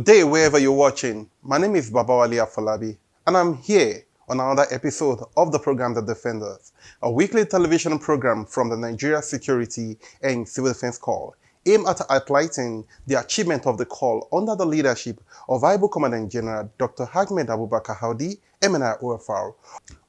day, wherever you're watching. My name is Babawali Afolabi, and I'm here on another episode of the program The Defenders, a weekly television program from the Nigeria Security and Civil Defense Corps, aimed at highlighting the achievement of the Corps under the leadership of Able Commandant General Dr. Ahmed Abubakar Hadi, MNI OFR.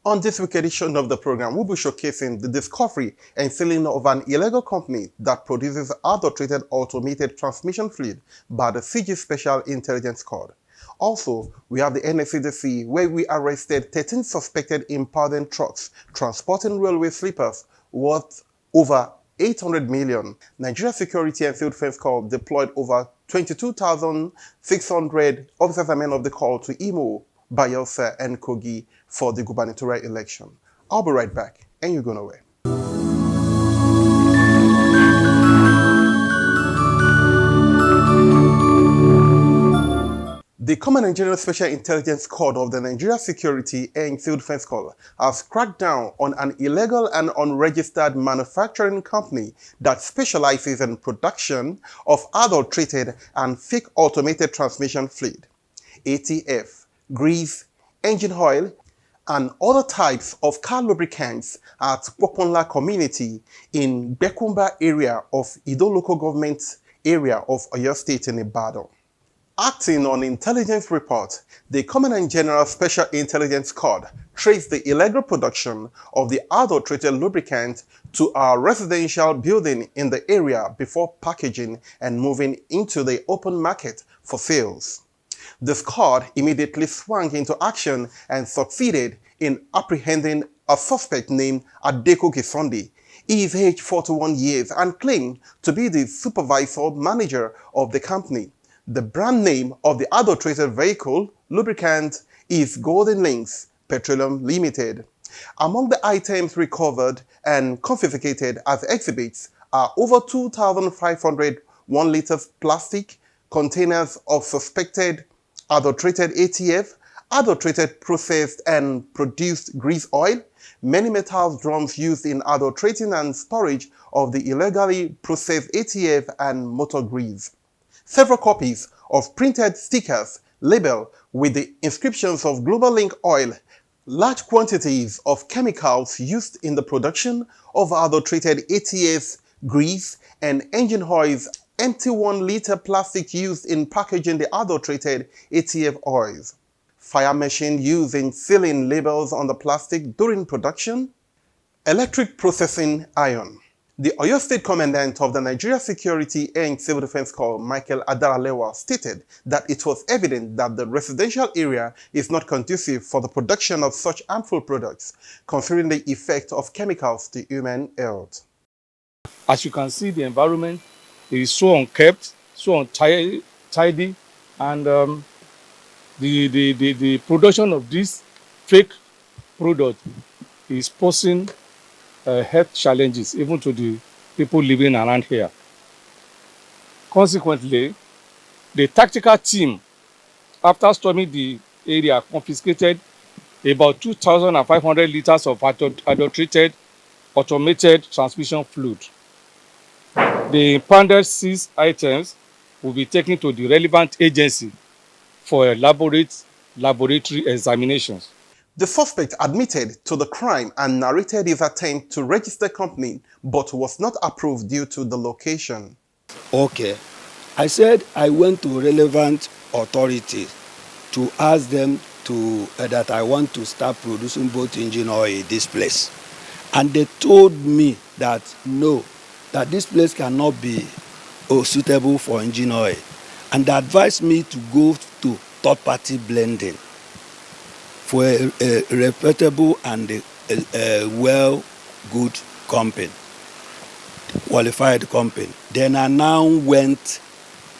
On this week edition of the program, we'll be showcasing the discovery and sealing of an illegal company that produces adulterated automated transmission fluid by the CG Special Intelligence Squad. Also, we have the Nscdc, where we arrested 13 suspected impounding trucks transporting railway sleepers worth over 800 million. Nigeria Security and Civil Defense Corps deployed over 22,600 officers and men of the Corps to Imo, Bayelsa, and Kogi for the gubernatorial election. I'll be right back, and you're going nowhere. The Commandant General Special Intelligence Squad of the Nigeria Security and Civil Defense Corps has cracked down on an illegal and unregistered manufacturing company that specializes in production of adulterated and fake automated transmission fluid, ATF, grease, engine oil, and other types of car lubricants at Poponla community in Bekumba area of Ido local government area of Oyo State in Ibadan. Acting on intelligence report, the Commandant General Special Intelligence Squad traced the illegal production of the adulterated lubricant to a residential building in the area before packaging and moving into the open market for sales. The squad immediately swung into action and succeeded in apprehending a suspect named Adeko Kisondi. He is aged 41 years and claimed to be the supervisor manager of the company. The brand name of the adulterated vehicle lubricant is Golden Links Petroleum Limited. Among the items recovered and confiscated as exhibits are over 2,500 1-liter plastic containers of suspected adulterated ATF, adulterated processed and produced grease oil, many metal drums used in adulterating and storage of the illegally processed ATF and motor grease, several copies of printed stickers labeled with the inscriptions of Global Link Oil, large quantities of chemicals used in the production of adulterated ATF, grease, and engine oils, empty 1-liter plastic used in packaging the adulterated ATF oils, fire machine used in sealing labels on the plastic during production, electric processing iron. The Oyo State Commandant of the Nigeria Security and Civil Defense Corps, Michael Adaralewa, stated that it was evident that the residential area is not conducive for the production of such harmful products, considering the effect of chemicals to human health. As you can see, the environment is so unkept, so untidy, and the production of this fake product is posing health challenges even to the people living around here. Consequently, the tactical team, after storming the area, confiscated about 2,500 liters of adulterated automated transmission fluid. The impounded seized items will be taken to the relevant agency for laboratory examinations. The suspect admitted to the crime and narrated his attempt to register company but was not approved due to the location. Okay. I said I went to relevant authorities to ask them that I want to start producing both engine oil in this place. And they told me that no, that this place cannot be suitable for engine oil. And they advised me to go to third-party blending for a reputable and a well-good company, qualified company. Then I now went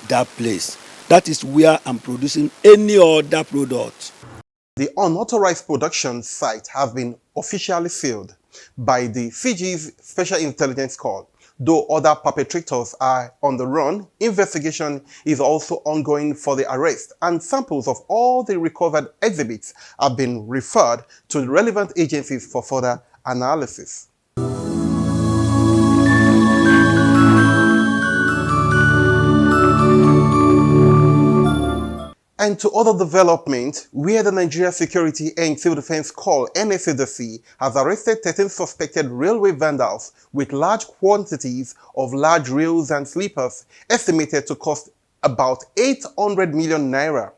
that place. That is where I'm producing any other product. The unauthorized production site has been officially sealed by the CG's Special Intelligence Corps. Though other perpetrators are on the run, investigation is also ongoing for the arrest, and samples of all the recovered exhibits have been referred to the relevant agencies for further analysis. And to other development, where the Nigeria Security and Civil Defense Corps (Nscdc) has arrested 13 suspected railway vandals with large quantities of large rails and sleepers, estimated to cost about 800 million naira.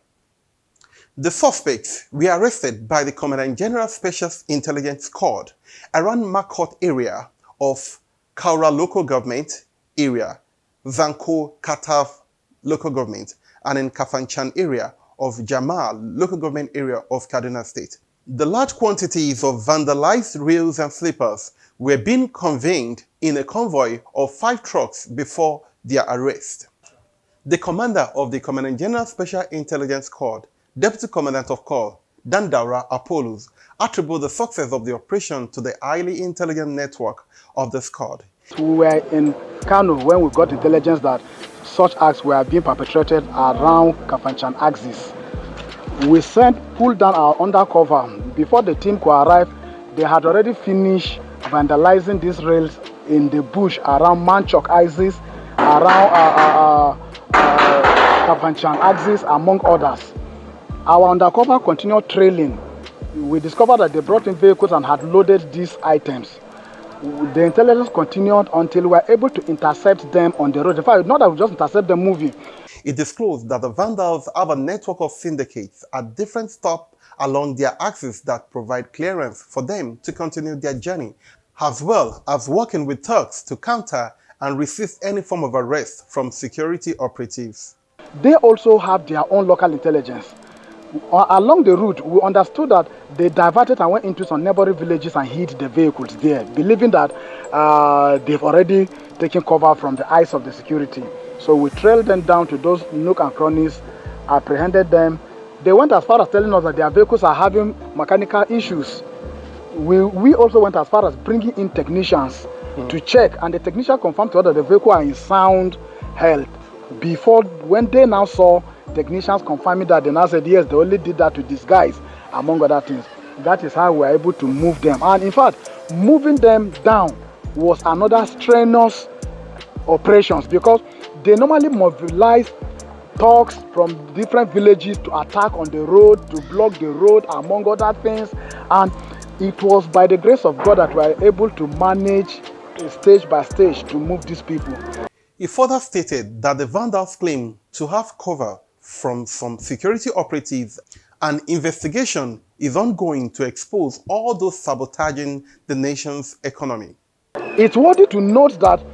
The suspects were arrested by the Commandant General Special Intelligence Squad around Makot area of Kaura local government area, Zanko Kataf local government, and in Kafanchan area of Jamal local government area of Kaduna State. The large quantities of vandalized rails and sleepers were being conveyed in a convoy of 5 trucks before their arrest. The commander of the Commandant General Special Intelligence Squad, Deputy Commandant of Corps, Dandaura Apollos, attribute the success of the operation to the highly intelligent network of the squad. We were in Kano when we got intelligence that such acts were being perpetrated around Kafanchan axis. We pulled down our undercover. Before the team could arrive, they had already finished vandalizing these rails in the bush around Manchok axis, around Kafanchan axis, among others. Our undercover continued trailing. We discovered that they brought in vehicles and had loaded these items. The intelligence continued until we were able to intercept them on the road. In fact, not that we just intercept them moving. It disclosed that the vandals have a network of syndicates at different stops along their axis that provide clearance for them to continue their journey, as well as working with thugs to counter and resist any form of arrest from security operatives. They also have their own local intelligence. Along the route, we understood that they diverted and went into some neighboring villages and hid the vehicles there, believing that they've already taken cover from the eyes of the security. So we trailed them down to those nook and crannies, apprehended them. They went as far as telling us that their vehicles are having mechanical issues. We also went as far as bringing in technicians to check, and the technician confirmed to us that the vehicle are in sound health. Before, when they now saw technicians confirming that, they now said yes, they only did that to disguise, among other things. That is how we were able to move them. And in fact, moving them down was another strenuous operations, because they normally mobilize thugs from different villages to attack on the road, to block the road, among other things. And it was by the grace of God that we were able to manage stage by stage to move these people. He further stated that the vandals claim to have cover from some security operatives, and investigation is ongoing to expose all those sabotaging the nation's economy. It's worthy to note that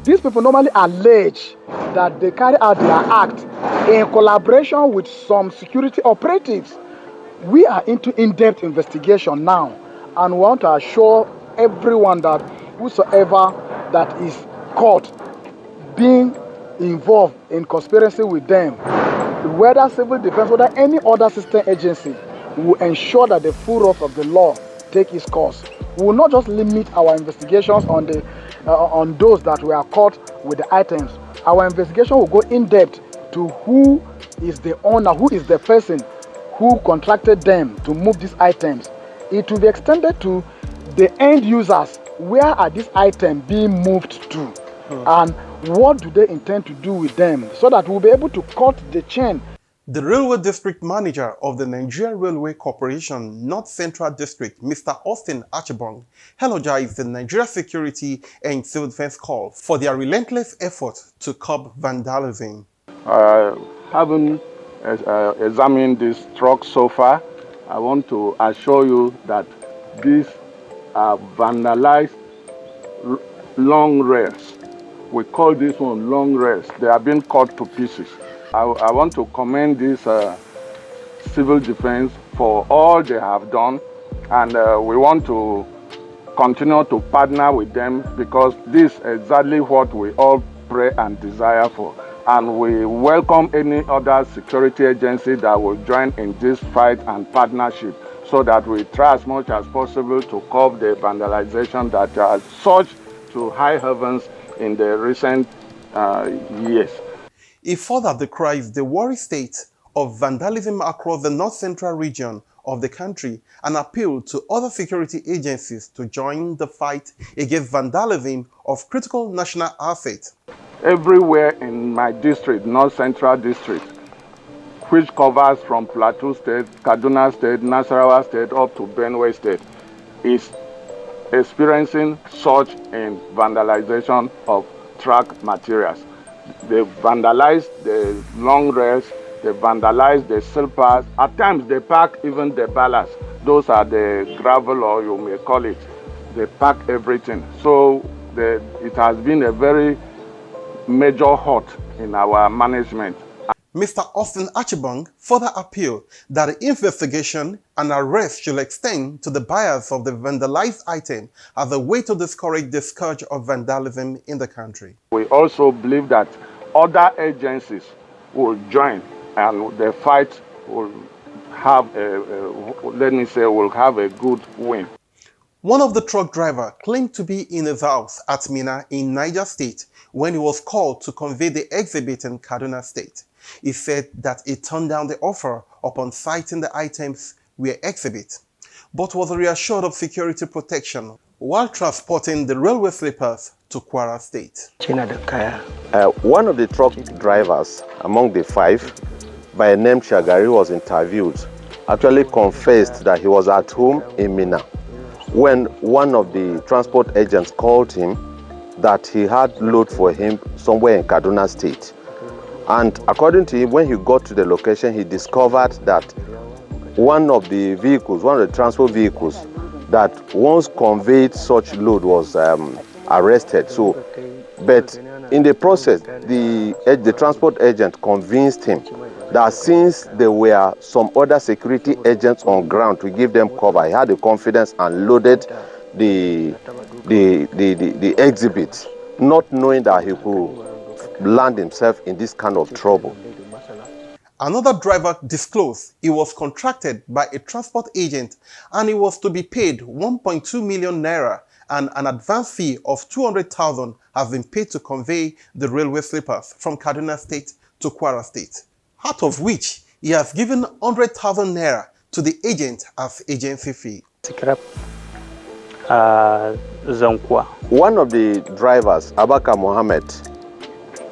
these people normally allege that they carry out their act in collaboration with some security operatives. We are into in-depth investigation now, and want to assure everyone that whosoever that is caught being involved in conspiracy with them, whether civil defense, whether any other system agency, will ensure that the full wrath of the law take its course. We will not just limit our investigations on those that were caught with the items. Our investigation will go in depth to who is the owner, who is the person who contracted them to move these items. It will be extended to the end users. Where are these items being moved to? And what do they intend to do with them, so that we'll be able to cut the chain. The Railway District Manager of the Nigeria Railway Corporation North Central District, Mr. Austin Achibong, eulogized the Nigeria Security and Civil Defense Corps for their relentless effort to curb vandalism. Having examined this truck so far, I want to assure you that these are vandalized long rails. We call this one long rails. They are being cut to pieces. I want to commend this civil defense for all they have done, and we want to continue to partner with them, because this is exactly what we all pray and desire for. And we welcome any other security agency that will join in this fight and partnership, so that we try as much as possible to curb the vandalization that has surged to high heavens in the recent years. He further decries the worry state of vandalism across the north central region of the country and appealed to other security agencies to join the fight against vandalism of critical national assets. Everywhere in my district, North Central District, which covers from Plateau State, Kaduna State, Nasarawa State up to Benue State, is experiencing surge in vandalization of track materials. They vandalize the long rails, they vandalize the silpers, at times they pack even the ballast. Those are the gravel, or you may call it. They pack everything. So it has been a very major hurt in our management. Mr. Austin Achibong further appealed that the investigation and arrest should extend to the buyers of the vandalized item as a way to discourage the scourge of vandalism in the country. We also believe that other agencies will join, and the fight will have will have a good win. One of the truck drivers claimed to be in his house at Mina in Niger State when he was called to convey the exhibit in Kaduna State. He said that he turned down the offer upon citing the items were exhibit, but was reassured of security protection while transporting the railway sleepers to Kwara State. One of the truck drivers among the 5, by a name Shagari, was interviewed, actually confessed that he was at home in Mina when one of the transport agents called him that he had load for him somewhere in Kaduna State. And according to him, when he got to the location, he discovered that one of the transport vehicles that once conveyed such load was arrested. But in the process, the transport agent convinced him that since there were some other security agents on ground to give them cover, he had the confidence and loaded the exhibit, not knowing that he could land himself in this kind of trouble. Another driver disclosed he was contracted by a transport agent and he was to be paid 1.2 million naira, and an advance fee of 200,000 has been paid to convey the railway sleepers from Kaduna State to Kwara State, out of which he has given 100,000 naira to the agent as agency fee. One of the drivers, Abaka Mohammed,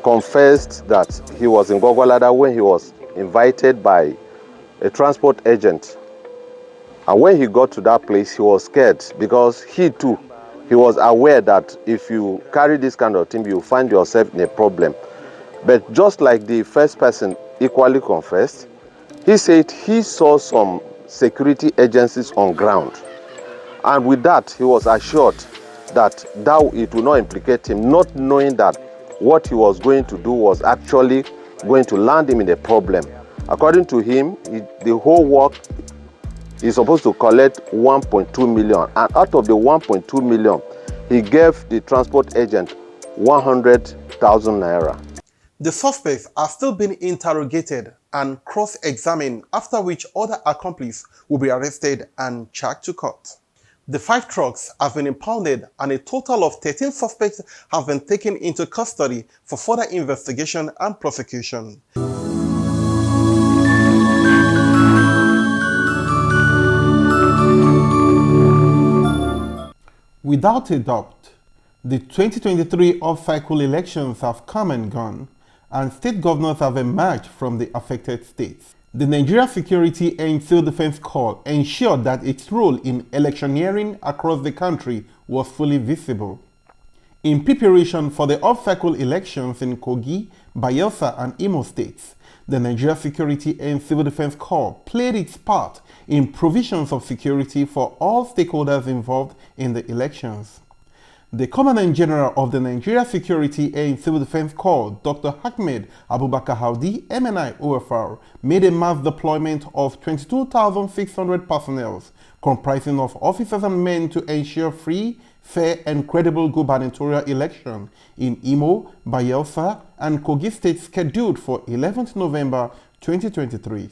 confessed that he was in Gogolada when he was invited by a transport agent. And when he got to that place, he was scared because he was aware that if you carry this kind of thing, you find yourself in a problem. But just like the first person equally confessed, he said he saw some security agencies on ground. And with that, he was assured that it will not implicate him, not knowing that what he was going to do was actually going to land him in a problem. According to him, the whole work is supposed to collect 1.2 million, and out of the 1.2 million, he gave the transport agent 100,000 naira. The suspects are still being interrogated and cross-examined, after which other accomplices will be arrested and charged to court. The 5 trucks have been impounded and a total of 13 suspects have been taken into custody for further investigation and prosecution. Without a doubt, the 2023 off-cycle elections have come and gone, and state governors have emerged from the affected states. The Nigeria Security and Civil Defense Corps ensured that its role in electioneering across the country was fully visible. In preparation for the off-cycle elections in Kogi, Bayelsa, and Imo states, the Nigeria Security and Civil Defense Corps played its part in provisions of security for all stakeholders involved in the elections. The Commandant General of the Nigeria Security and Civil Defense Corps, Dr. Ahmed Abubakar Howdy, MNI OFR, made a mass deployment of 22,600 personnel, comprising of officers and men, to ensure free, fair, and credible gubernatorial election in Imo, Bayelsa, and Kogi states scheduled for 11th November 2023.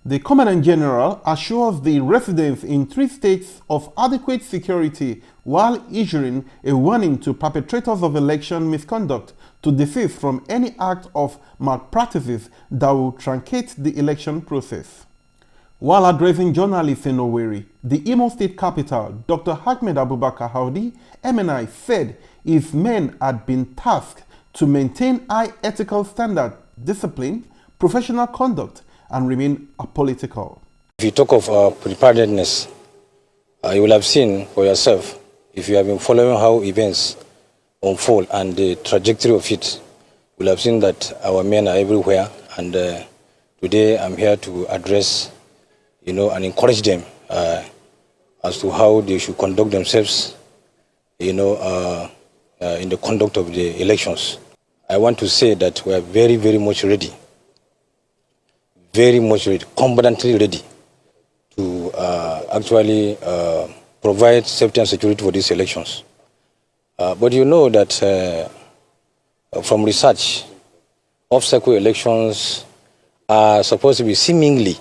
The Commandant General assures the residents in 3 states of adequate security while issuing a warning to perpetrators of election misconduct to desist from any act of malpractices that will truncate the election process. While addressing journalists in Owerri, the Imo State capital, Dr. Ahmed Abubakar Howdy, MNI, said his men had been tasked to maintain high ethical standard, discipline, professional conduct, and remain apolitical. If you talk of preparedness, you will have seen for yourself, if you have been following how events unfold and the trajectory of it, you will have seen that our men are everywhere. And today I'm here to address, and encourage them as to how they should conduct themselves, in the conduct of the elections. I want to say that we are very, very much ready, competently ready to actually provide safety and security for these elections. But you know that from research, off-cycle elections are supposed to be seemingly,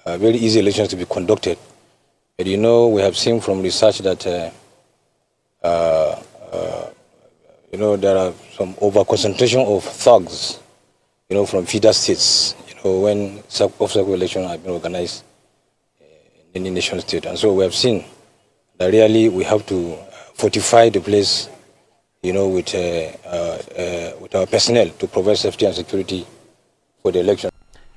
very easy elections to be conducted. But we have seen from research that, there are some over-concentration of thugs, from feeder states, when off-cycle elections have been organized in any nation state. And so we have seen that really we have to fortify the place, with our personnel to provide safety and security for the election.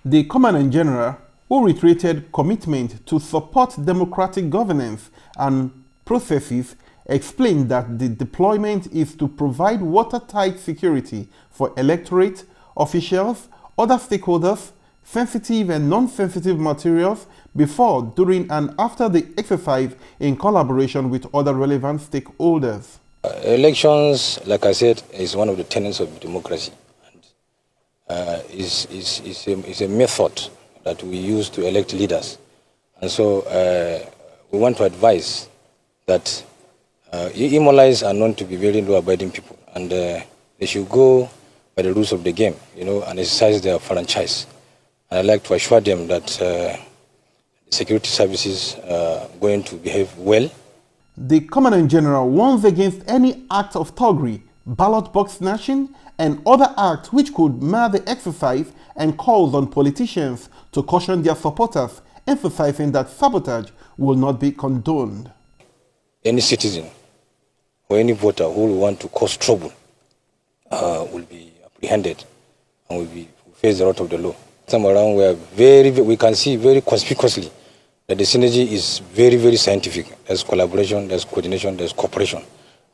The Commandant General, who reiterated commitment to support democratic governance and processes, explained that the deployment is to provide watertight security for electorate, officials, other stakeholders, sensitive and non-sensitive materials before, during, and after the exercise in collaboration with other relevant stakeholders. Elections, like I said, is one of the tenets of democracy. And is a method that we use to elect leaders. And so we want to advise that Imolais are known to be very law-abiding people, and they should go by the rules of the game, and exercise their franchise. And I'd like to assure them that the security services are going to behave well. The Commandant General warns against any act of thuggery, ballot box snatching, and other acts which could mar the exercise, and calls on politicians to caution their supporters, emphasizing that sabotage will not be condoned. Any citizen or any voter who will want to cause trouble will be apprehended and will face the wrath of the law. Some around we can see very conspicuously that the synergy is very, very scientific. There's collaboration, there's coordination, there's cooperation.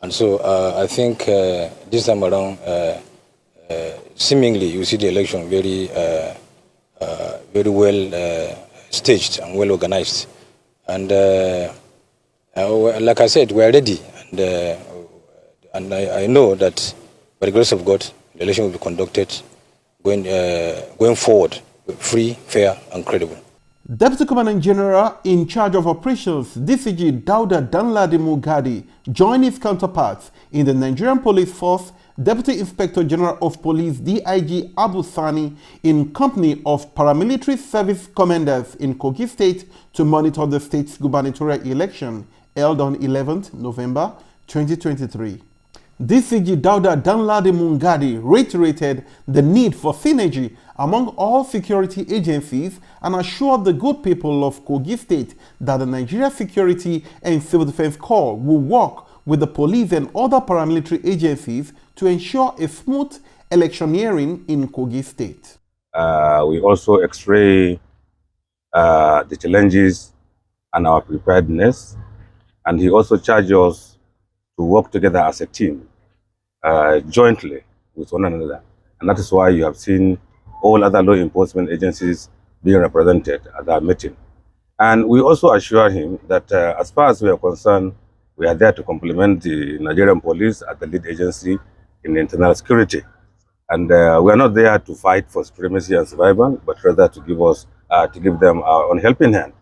And so I think this time around, seemingly you see the election very, very well staged and well organized. And like I said, we are ready. And I know that by the grace of God, the election will be conducted going forward, free, fair, and credible. Deputy Commandant General in charge of operations, DCG Dauda Danladi Mugadi, joined his counterparts in the Nigerian Police Force, Deputy Inspector General of Police DIG Abu Sani, in company of paramilitary service commanders in Kogi State to monitor the state's gubernatorial election held on 11th November 2023. DCG Dauda Danladi Mungadi reiterated the need for synergy among all security agencies and assured the good people of Kogi State that the Nigeria Security and Civil Defense Corps will work with the police and other paramilitary agencies to ensure a smooth electioneering in Kogi State. We also x-ray the challenges and our preparedness, and he also charged us to work together as a team, jointly with one another. And that is why you have seen all other law enforcement agencies being represented at that meeting. And we also assure him that as far as we are concerned, we are there to complement the Nigerian police as the lead agency in internal security. And we are not there to fight for supremacy and survival, but rather to give them our own helping hand.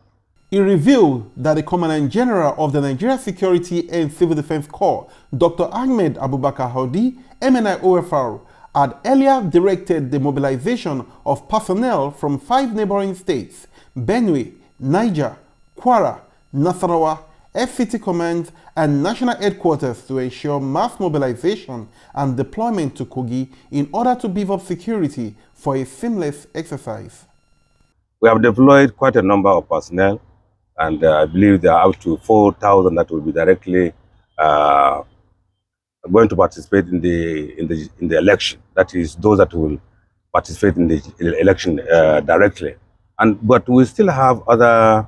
He revealed that the Commandant General of the Nigeria Security and Civil Defense Corps, Dr. Ahmed Abubakar Hodi, MNI OFR, had earlier directed the mobilization of personnel from 5 neighboring states, Benue, Niger, Kwara, Nasarawa, FCT Command, and National Headquarters to ensure mass mobilization and deployment to Kogi in order to beef up security for a seamless exercise. We have deployed quite a number of personnel, and I believe there are up to 4,000 that will be directly going to participate in the election. That is, those that will participate in the election directly. But we still have other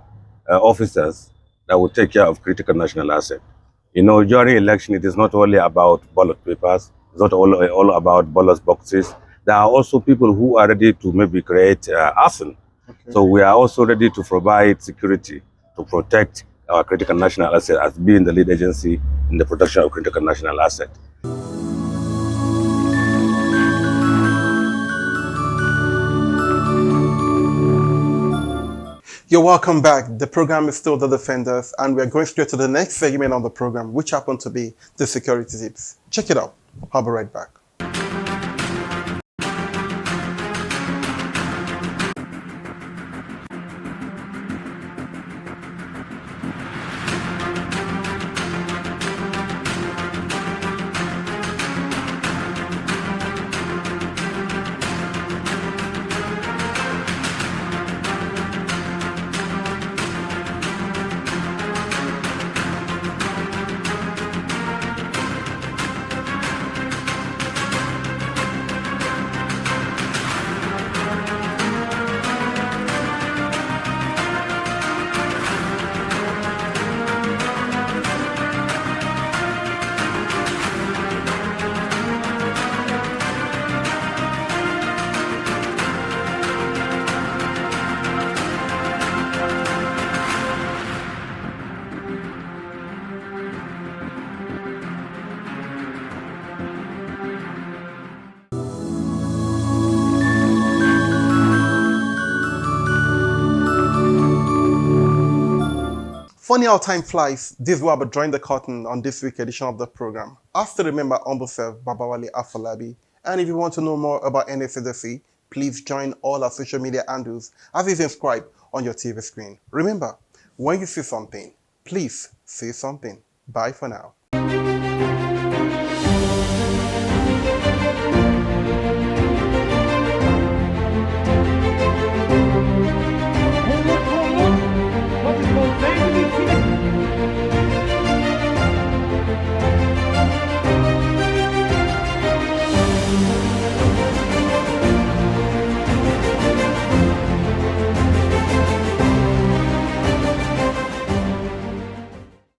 officers that will take care of critical national assets. You know, during election, it is not only about ballot papers, it's not all about ballot boxes. There are also people who are ready to maybe create arson. Okay. So we are also ready to provide security to protect our critical national asset as being the lead agency in the protection of critical national asset. You're welcome back. The program is still The Defenders, and we're going straight to the next segment of the program, which happened to be the security tips. Check it out. I'll be right back. Funny how time flies. This is where I'll be drawing the curtain on this week's edition of the program. I still remember humble self, Babawale Afolabi. And if you want to know more about Nscdc, please join all our social media handles as is inscribed on your TV screen. Remember, when you see something, please say something. Bye for now.